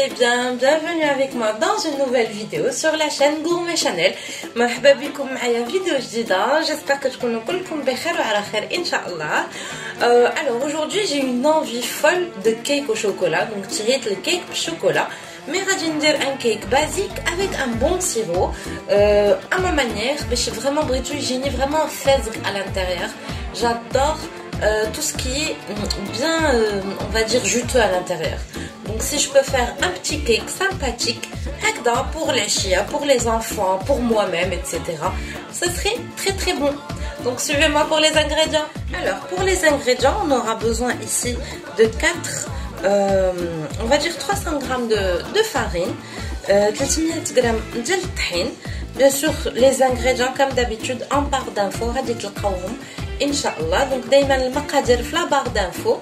allez bien, bienvenue avec moi dans une nouvelle vidéo sur la chaîne Gourmet Chanel. مرحبا بكم معايا فيديو جديدة. J'espère que تكونوا كلكم بخير وعلى خير إن شاء الله. Alors aujourd'hui j'ai une envie folle de cake au chocolat. Donc tiré le cake au chocolat. Mais غادي ندير un cake basique avec un bon sirop à ma manière. باش vraiment بغيتو يجيني vraiment فازق à l'intérieur. J'adore tout ce qui est bien, on va dire, juteux à l'intérieur. Donc si je peux faire un petit cake sympathique, pour les chiens, pour les enfants, pour moi-même, etc., ce serait très très bon. Donc suivez-moi pour les ingrédients. Alors pour les ingrédients, on aura besoin ici de 4, on va dire 300 g de farine, 300 g de tahine. Bien sûr, les ingrédients comme d'habitude en barre d'infos, غادي تلقاوهم ان شاء الله. Donc دايما المقادير في la barre d'infos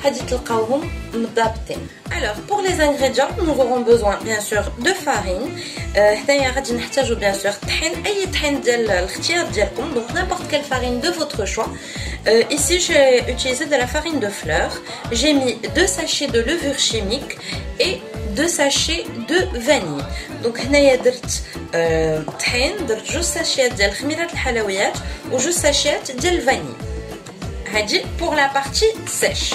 غادي تلقاوهم مضابطين. Alors pour les ingrédients, nous aurons besoin bien sûr de farine. هنايا غادي نحتاجو bien sûr طحين, اي طحين ديال الاختيار ديالكم, donc n'importe quelle farine de votre choix. Ici j'ai utilisé de la farine de fleurs. J'ai mis 2 sachets de levure chimique et 2 sachets de vanille. Donc هنايا درت طحين, درت 2 ساشيات ديال خميرات الحلويات و 2 ساشيات ديال الفاني. هادي pour la partie sèche.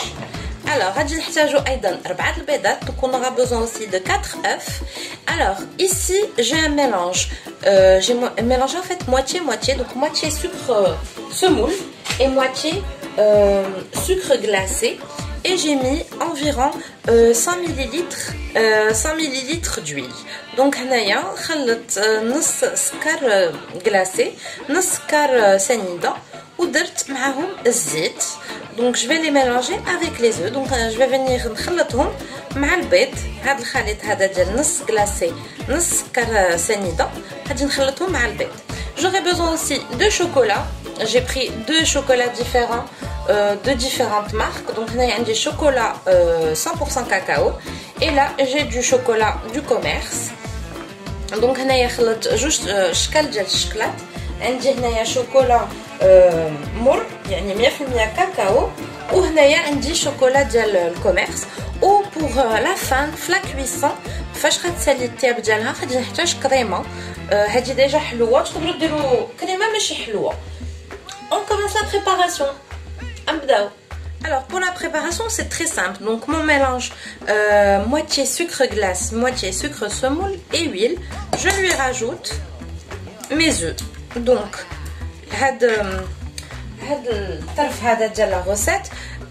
Alors غادي نحتاجو ايضا 4 البيضات. Donc on aura besoin aussi de 4 œufs. Alors ici j'ai un mélange, j'ai mélangé en fait moitié, donc moitié sucre semoule et moitié sucre glacé. Et j'ai mis environ 100 ml d'huile. Donc هنايا خلط نص سكر glacé, نص سكر سنيدة ودرت معاهم الزيت. Donc je vais les mélanger avec les œufs. Donc je vais venir نخلطهم مع البيض. هذا الخليط هذا ديال نص glacé نص سكر سنيدة غادي نخلطهم مع البيض. J'aurai besoin aussi de chocolat. J'ai pris 2 chocolats différents de différentes marques. Donc là il y a du chocolat 100% cacao et là j'ai du chocolat du commerce. Donc là il y a juste شكل ديال الشكلاط. عندي هنايا شوكولا مر يعني 100% كاكاو, وهنايا عندي شوكولا ديال الكوميرس. و pour la fin في لا كويسون فاش غتسالي الطياب ديالها غادي نحتاج كريمه. هذه ديجا حلوه, تقدروا ديروا كريمه ماشي حلوه. On commence la préparation. Alors pour la préparation c'est très simple. Donc mon mélange moitié sucre glace, moitié sucre semoule et huile. Je lui rajoute mes œufs. Donc الطرف هذا ديال لا غوسيت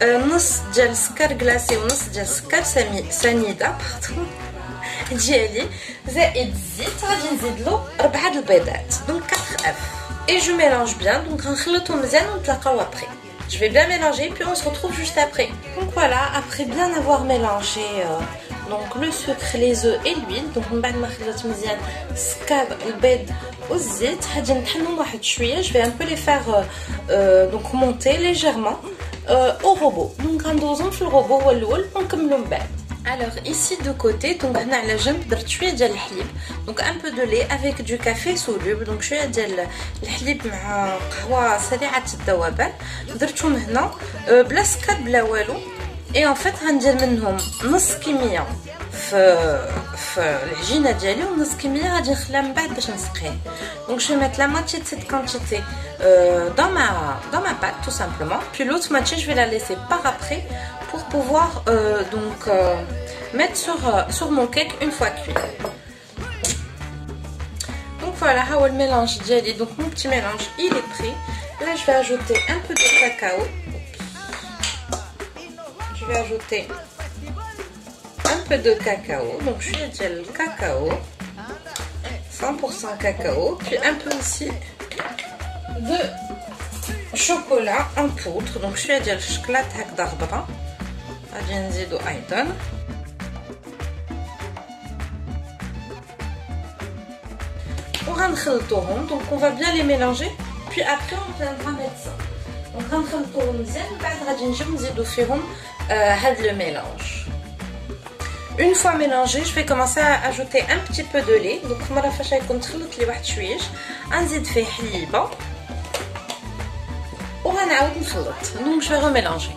نص ديال السكر غلاسي ونص ديال السكر سنيده ديالي زائد الزيت. غادي نزيد له 4 البيضات, donc 4 œufs. Et je mélange bien. Donc غنخلطهم مزيان ونتلاقاو après. Je vais bien mélanger puis on se retrouve juste après. Donc voilà, après bien avoir mélangé donc le sucre, les œufs et l'huile. Donc من بعد ما خلطت مزيان السكر البيض والزيت غادي نطحنهم واحد شويه. Je vais un peu les faire donc monter légèrement au robot. Donc غندوزهم في الروبو هو الاول ونكملوا من بعد. Alors ici de côté, donc هنا على جنب درت شويه ديال الحليب, donc un peu de lait avec du café soluble. donc شويه ديال الحليب مع قهوه سريعه الذوبان درتهم هنا بلا سكر بلا والو. et en fait غندير منهم نص كميه في العجينه ديالي ونص كميه غادي نخليها من بعد باش نسقيه. donc je vais mettre la moitié de cette quantité dans ma pâte tout simplement, puis l'autre moitié je vais la laisser par après pour pouvoir mettre sur mon cake une fois cuit. Donc voilà, le mélange d'yali. Donc mon petit mélange il est prêt. Là je vais ajouter un peu de cacao. Je vais ajouter un peu de cacao. Donc je vais le cacao 100% cacao, puis un peu aussi de chocolat en poudre. Donc je vais le chocolat هكذا ربطه غادي نزيدو ايضا. وغنخلطوهم. donc on va bien les mélanger puis après on viendra mettre ça. donc غنخلطوهم مزيان بعد غادي نجيو نزيدو فيهم هاد le mélange. Une fois mélangé, je vais commencer à ajouter un petit peu de lait. donc مرة فاش غيكون تخلط لي واحد شويش غنزيد فيه حليبه وغنعاود نخلط. donc je vais remélanger.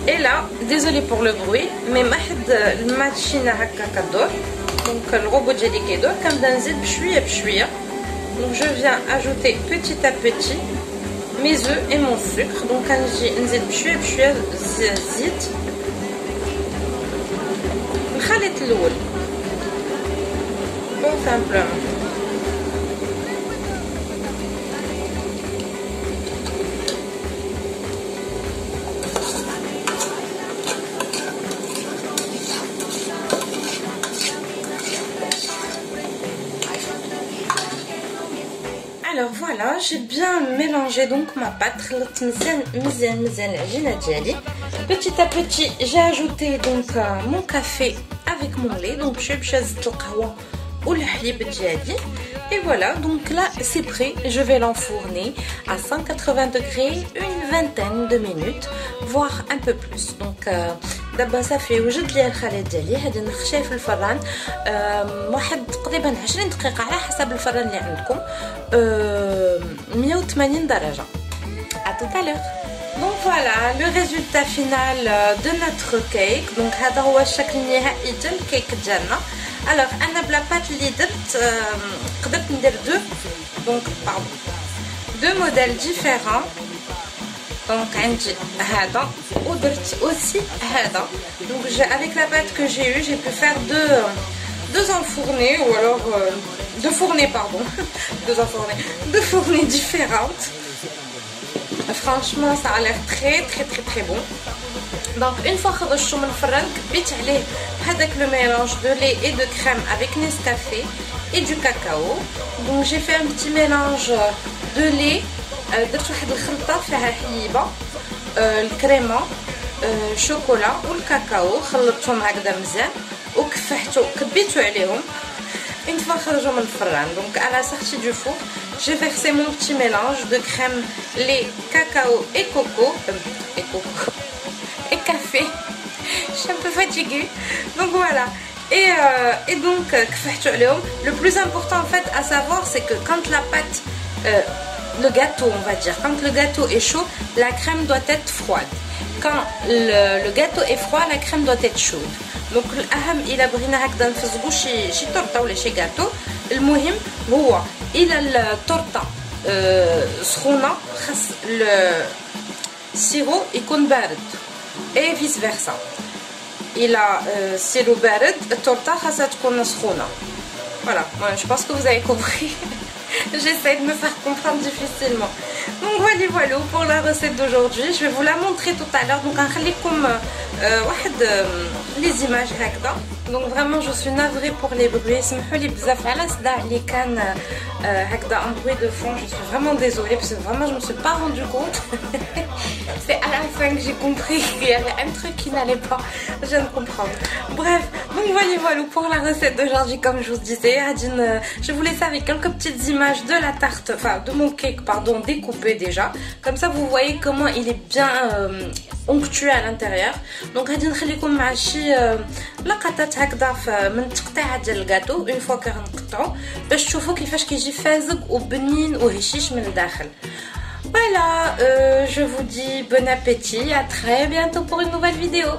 Et là, désolé pour le bruit, mais la machine هكا كدور. Donc le robot ديالي كيدور كنبدا نزيد بشويه بشويه. Donc je viens ajouter petit à petit mes œufs et mon sucre. Donc كنجي نزيد بشويه بشويه الزيت. نخلط الاول. Tout simplement. Alors voilà, j'ai bien mélangé donc ma pâte. Petit à petit, j'ai ajouté donc mon café avec mon lait. Donc je vais et voilà, donc là c'est prêt. Je vais l'enfourner à 180 degrés une vingtaine de minutes, voire un peu plus. Donc دابا صافي وجد لي الخليط ديالي. هادي نخشيه في الفران واحد تقريبا 20 دقيقه على حسب الفران اللي عندكم. 180 درجه. À tout à l'heure. Donc voilà le résultat final de notre cake. Donc هذا هو الشكل النهائي ديال الكيك ديالنا. Alors انا بلا بات اللي درت قدرت ندير deux modèles différents. Donc هذا ودرت aussi هذا. Donc avec la pâte que j'ai eue, j'ai pu faire deux enfournées ou alors deux fournées différentes. Franchement ça a l'air très bon. Donc une fois خرجته من الفران كبيت عليه هذاك le mélange de lait et de crème avec Nescafé et du cacao. Donc j'ai fait un petit mélange de lait. درت واحد الخلطه فيها حليبه الكريمه الشوكولا والكاكاو. خلطتهم هكذا مزيان كبيتو عليهم. Une fois خرجوا من الفران. Donc à la sortie du four, j'ai versé mon petit mélange de crème, lait, cacao et coco et café. Je suis un peu fatiguée. Donc voilà. Et donc كفحتو عليهم. Le plus important en fait à savoir, c'est que quand la pâte le gâteau, on va dire, quand le gâteau est chaud, la crème doit être froide. Quand le gâteau est froid, la crème doit être chaude. Donc الأهم إلا بغينا هكذا نفزقو شي طورطة ولا شي gâteau، المهم هو إلا الطورطة سخونة خاص السيرو يكون بارد et vice versa. إلا السيرو بارد الطورطة خاصها تكون سخونة. Voilà, je pense que vous avez compris. J'essaie de me faire comprendre difficilement. Donc voilà pour la recette d'aujourd'hui. Je vais vous la montrer tout à l'heure. Donc les images هكذا. Donc vraiment je suis navrée pour les bruits. سمحوا لي بزاف على الصداع اللي كان هكذا un bruit de fond. Je suis vraiment désolée parce que vraiment je me suis pas rendu compte. C'est à la fin que j'ai compris qu'il y avait un truc qui n'allait pas. Je viens de comprendre. Bref, donc voilà pour la recette d'aujourd'hui. Comme je vous disais, je vous laisse avec quelques petites images de la tarte, enfin de mon cake pardon, découpé déjà. Comme ça vous voyez comment il est bien onctueux à l'intérieur. Donc غادي نخليكم مع شي لقطات هكذا من تقطيعات ديال الكاطو une fois كنقطعو باش تشوفوا كيفاش كيجي فازق وبنين وهشيش من الداخل. Voilà, je vous dis bon appétit, à très bientôt pour une nouvelle vidéo.